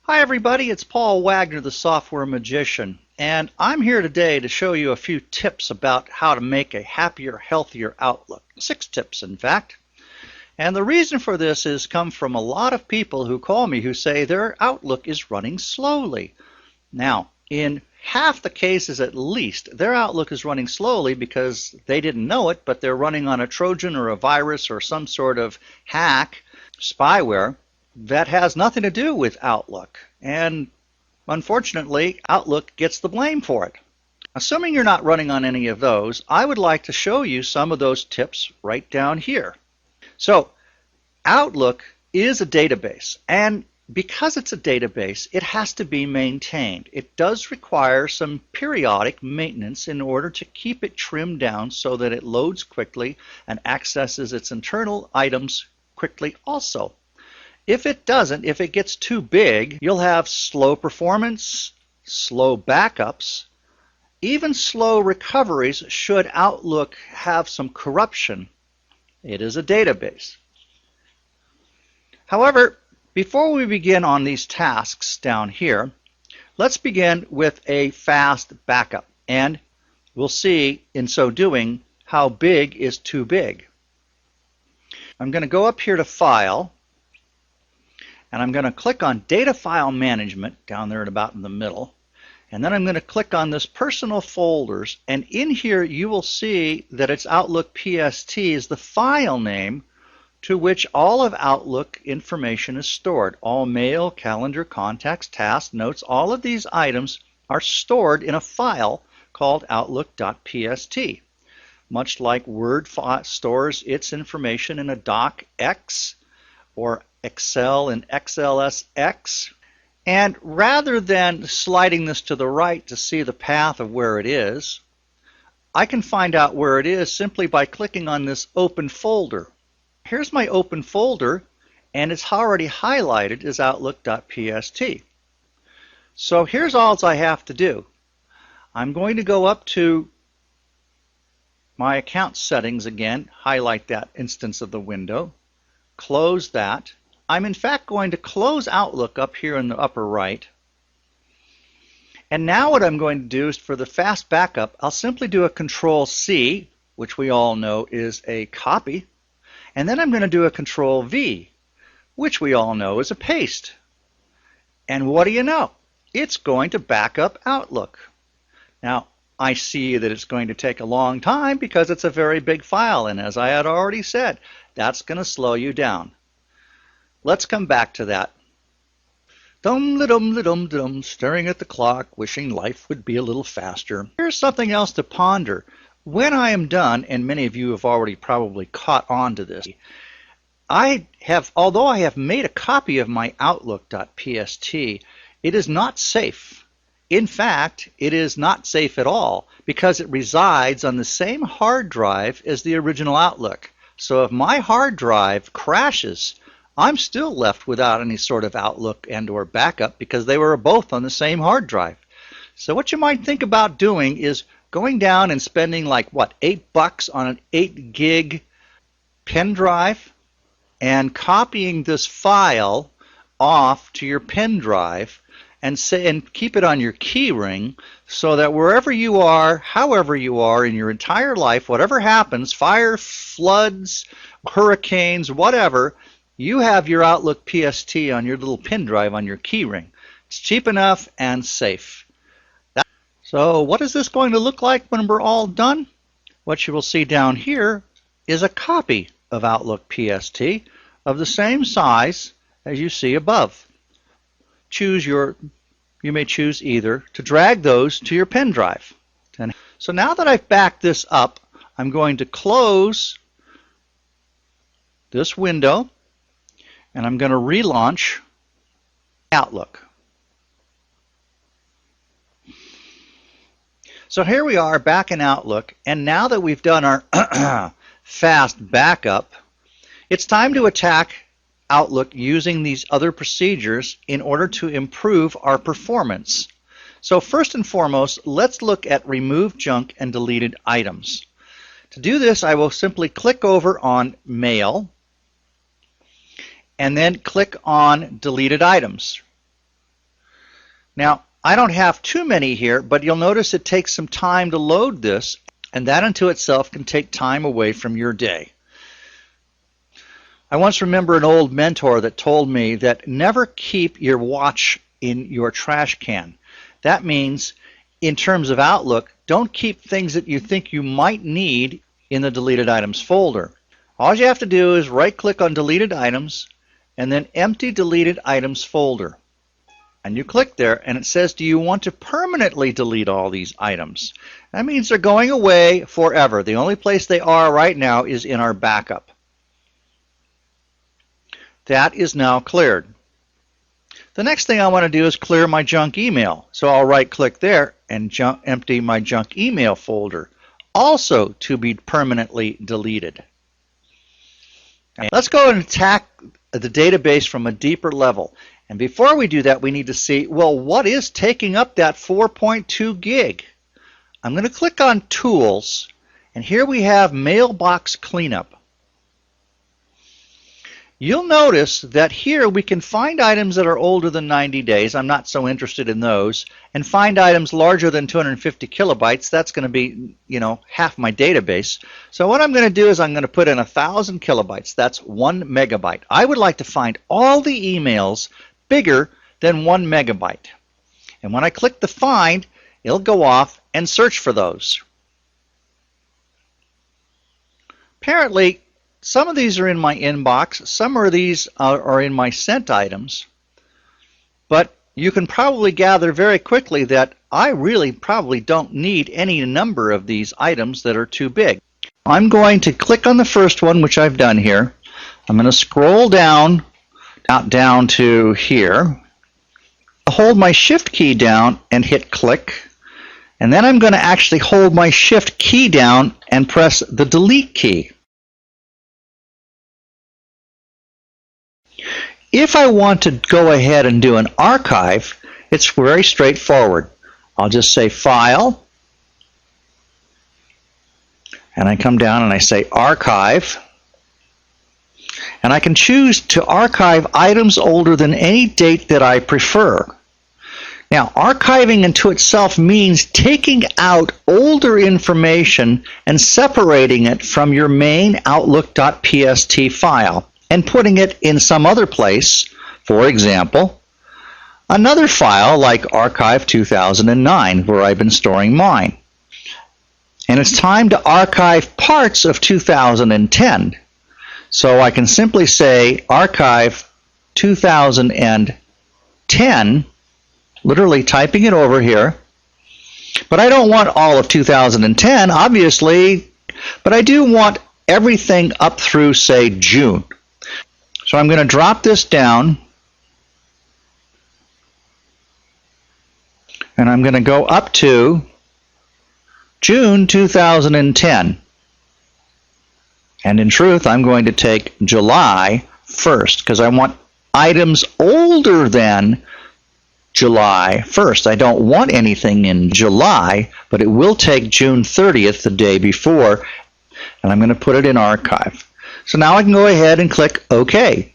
Hi everybody, it's Paul Wagner, the Software Magician, and I'm here today to show you a few tips about how to make a happier, healthier Outlook. 6 tips, in fact. And the reason for this is come from a lot of people who call me who say their Outlook is running slowly. Now, in half the cases at least, their Outlook is running slowly because they didn't know it, but they're running on a Trojan or a virus or some sort of hack, spyware, that has nothing to do with Outlook. And unfortunately, Outlook gets the blame for it. Assuming you're not running on any of those, I would like to show you some of those tips right down here. So, Outlook is a database, and because it's a database, it has to be maintained. It does require some periodic maintenance in order to keep it trimmed down so that it loads quickly and accesses its internal items quickly also. If it doesn't, if it gets too big, you'll have slow performance, slow backups, even slow recoveries should Outlook have some corruption. It is a database. However, before we begin on these tasks down here, let's begin with a fast backup, and we'll see in so doing how big is too big. I'm going to go up here to File, and I'm going to click on Data File Management down there at about in the middle, and then I'm going to click on this Personal Folders, and in here you will see that it's Outlook PST is the file name to which all of Outlook information is stored. All mail, calendar, contacts, tasks, notes, all of these items are stored in a file called Outlook.pst. Much like Word stores its information in a docx or Excel and XLSX. And rather than sliding this to the right to see the path of where it is, I can find out where it is simply by clicking on this Open Folder. Here's my open folder, and it's already highlighted as Outlook.pst. So here's all I have to do. I'm going to go up to my account settings again, highlight that instance of the window, close that. I'm in fact going to close Outlook up here in the upper right. And now what I'm going to do is for the fast backup, I'll simply do a Control-C, which we all know is a copy. And then I'm going to do a Control-V, which we all know is a paste. And what do you know? It's going to back up Outlook. Now, I see that it's going to take a long time because it's a very big file, and as I had already said, that's going to slow you down. Let's come back to that. Dum-la-dum-la-dum-dum, staring at the clock, wishing life would be a little faster. Here's something else to ponder. When I am done, and many of you have already probably caught on to this, although I have made a copy of my Outlook.pst, it is not safe. In fact, it is not safe at all because it resides on the same hard drive as the original Outlook. So if my hard drive crashes, I'm still left without any sort of Outlook and or backup because they were both on the same hard drive. So what you might think about doing is going down and spending like $8 on an 8 gig pen drive and copying this file off to your pen drive and keep it on your key ring so that wherever you are, however you are in your entire life, whatever happens, fire, floods, hurricanes, whatever, you have your Outlook PST on your little pen drive on your key ring. It's cheap enough and safe. So what is this going to look like when we're all done? What you will see down here is a copy of Outlook PST of the same size as you see above. You may choose either to drag those to your pen drive. And so now that I've backed this up, I'm going to close this window and I'm going to relaunch Outlook. So here we are back in Outlook, and now that we've done our fast backup, it's time to attack Outlook using these other procedures in order to improve our performance. So first and foremost, let's look at remove junk and deleted items. To do this, I will simply click over on Mail, and then click on Deleted Items. Now, I don't have too many here, but you'll notice it takes some time to load this, and that unto itself can take time away from your day. I once remember an old mentor that told me that never keep your watch in your trash can. That means, in terms of Outlook, don't keep things that you think you might need in the deleted items folder. All you have to do is right-click on deleted items and then empty deleted items folder. And you click there and it says, do you want to permanently delete all these items? That means they're going away forever. The only place they are right now is in our backup. That is now cleared. The next thing I want to do is clear my junk email. So I'll right-click there and empty my junk email folder, also to be permanently deleted. Let's go and attack the database from a deeper level. And before we do that, we need to see, well, what is taking up that 4.2 gig? I'm going to click on Tools, and here we have Mailbox Cleanup. You'll notice that here we can find items that are older than 90 days. I'm not so interested in those. And find items larger than 250 kilobytes. That's going to be, half my database. So what I'm going to do is I'm going to put in 1,000 kilobytes. That's 1 megabyte. I would like to find all the emails bigger than 1 megabyte. And when I click the Find, it'll go off and search for those. Apparently, some of these are in my inbox, some of these are in my sent items, but you can probably gather very quickly that I really probably don't need any number of these items that are too big. I'm going to click on the first one, which I've done here. I'm going to scroll down to here, hold my Shift key down and hit click, and then I'm going to actually hold my Shift key down and press the Delete key. If I want to go ahead and do an archive, it's very straightforward. I'll just say File, and I come down and I say Archive, and I can choose to archive items older than any date that I prefer. Now, archiving into itself means taking out older information and separating it from your main Outlook.pst file and putting it in some other place, for example, another file like Archive 2009, where I've been storing mine. And it's time to archive parts of 2010. So I can simply say Archive 2010, literally typing it over here. But I don't want all of 2010, obviously, but I do want everything up through, say, June. So I'm going to drop this down, and I'm going to go up to June 2010. And in truth, I'm going to take July 1st, because I want items older than July 1st. I don't want anything in July, but it will take June 30th, the day before, and I'm going to put it in Archive. So now I can go ahead and click OK.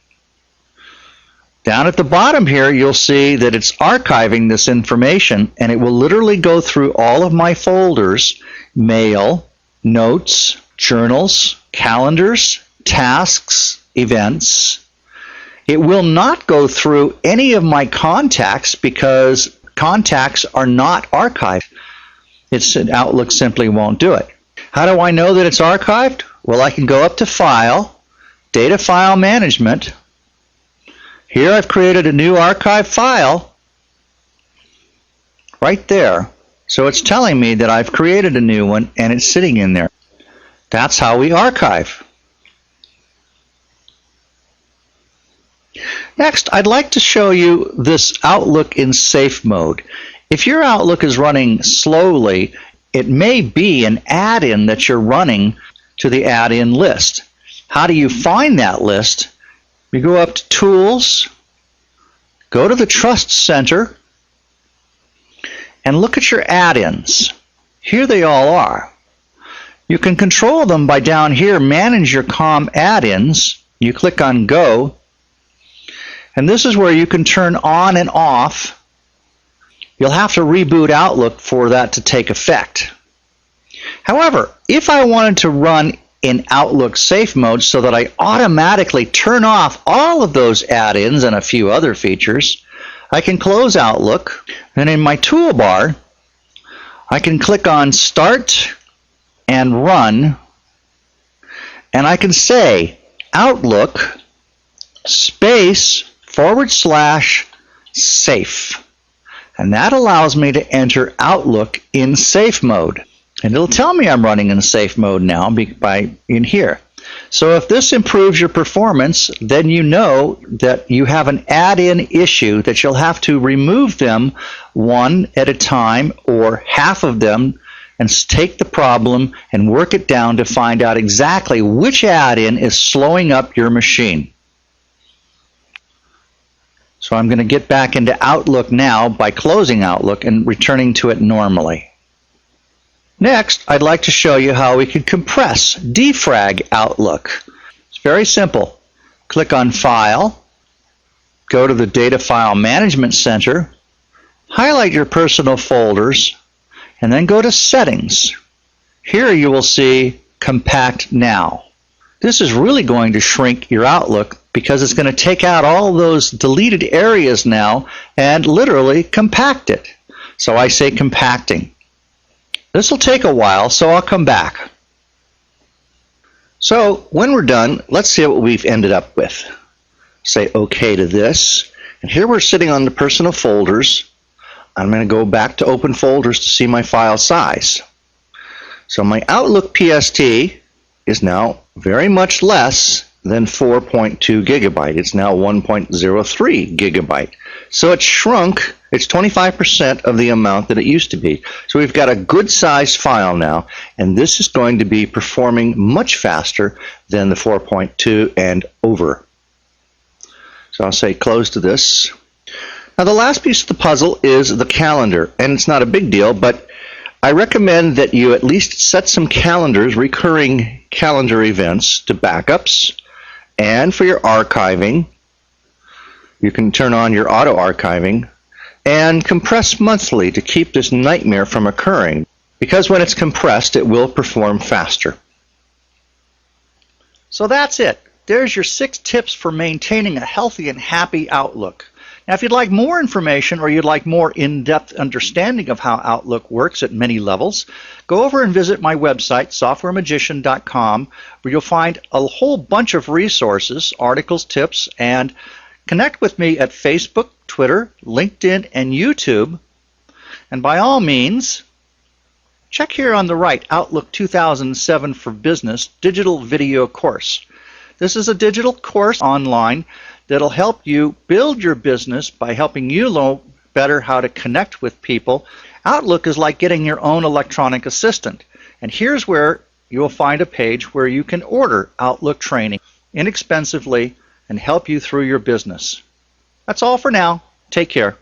Down at the bottom here, you'll see that it's archiving this information, and it will literally go through all of my folders: mail, notes, journals, calendars, tasks, events. It will not go through any of my contacts because contacts are not archived. Outlook simply won't do it. How do I know that it's archived? Well, I can go up to File, Data File Management. Here I've created a new archive file right there. So it's telling me that I've created a new one and it's sitting in there. That's how we archive. Next, I'd like to show you this Outlook in safe mode. If your Outlook is running slowly, it may be an add-in that you're running to the add-in list. How do you find that list? You go up to Tools, go to the Trust Center, and look at your add-ins. Here they all are. You can control them by down here, Manage Your COM add-ins. You click on Go, and this is where you can turn on and off You'll have to reboot Outlook for that to take effect. However, if I wanted to run in Outlook Safe Mode so that I automatically turn off all of those add-ins and a few other features, I can close Outlook, and in my toolbar, I can click on Start and Run, and I can say Outlook /safe, and that allows me to enter Outlook in safe mode, and it'll tell me I'm running in safe mode now in here. So if this improves your performance, then you know that you have an add-in issue that you'll have to remove them one at a time or half of them and take the problem and work it down to find out exactly which add-in is slowing up your machine. So I'm going to get back into Outlook now by closing Outlook and returning to it normally. Next, I'd like to show you how we can compress, defrag Outlook. It's very simple. Click on File, go to the Data File Management Center, highlight your personal folders, and then go to Settings. Here you will see Compact Now. This is really going to shrink your Outlook because it's going to take out all those deleted areas now and literally compact it. So I say compacting. This will take a while, so I'll come back. So when we're done, let's see what we've ended up with. Say OK to this. And here we're sitting on the personal folders. I'm going to go back to Open Folders to see my file size. So my Outlook PST is now very much less than 4.2 gigabyte. It's now 1.03 gigabyte. So it's shrunk. It's 25% of the amount that it used to be. So we've got a good sized file now, and this is going to be performing much faster than the 4.2 and over. So I'll say close to this. Now the last piece of the puzzle is the calendar, and it's not a big deal, but I recommend that you at least set some calendars, recurring calendar events, to backups, and for your archiving. You can turn on your auto archiving, and compress monthly to keep this nightmare from occurring, because when it's compressed it will perform faster. So that's it. There's your 6 tips for maintaining a healthy and happy Outlook. Now if you'd like more information or you'd like more in-depth understanding of how Outlook works at many levels, go over and visit my website, softwaremagician.com, where you'll find a whole bunch of resources, articles, tips, and connect with me at Facebook, Twitter, LinkedIn, and YouTube. And by all means, check here on the right, Outlook 2007 for Business Digital Video Course. This is a digital course online that'll help you build your business by helping you know better how to connect with people. Outlook is like getting your own electronic assistant. And here's where you'll find a page where you can order Outlook training inexpensively and help you through your business. That's all for now. Take care.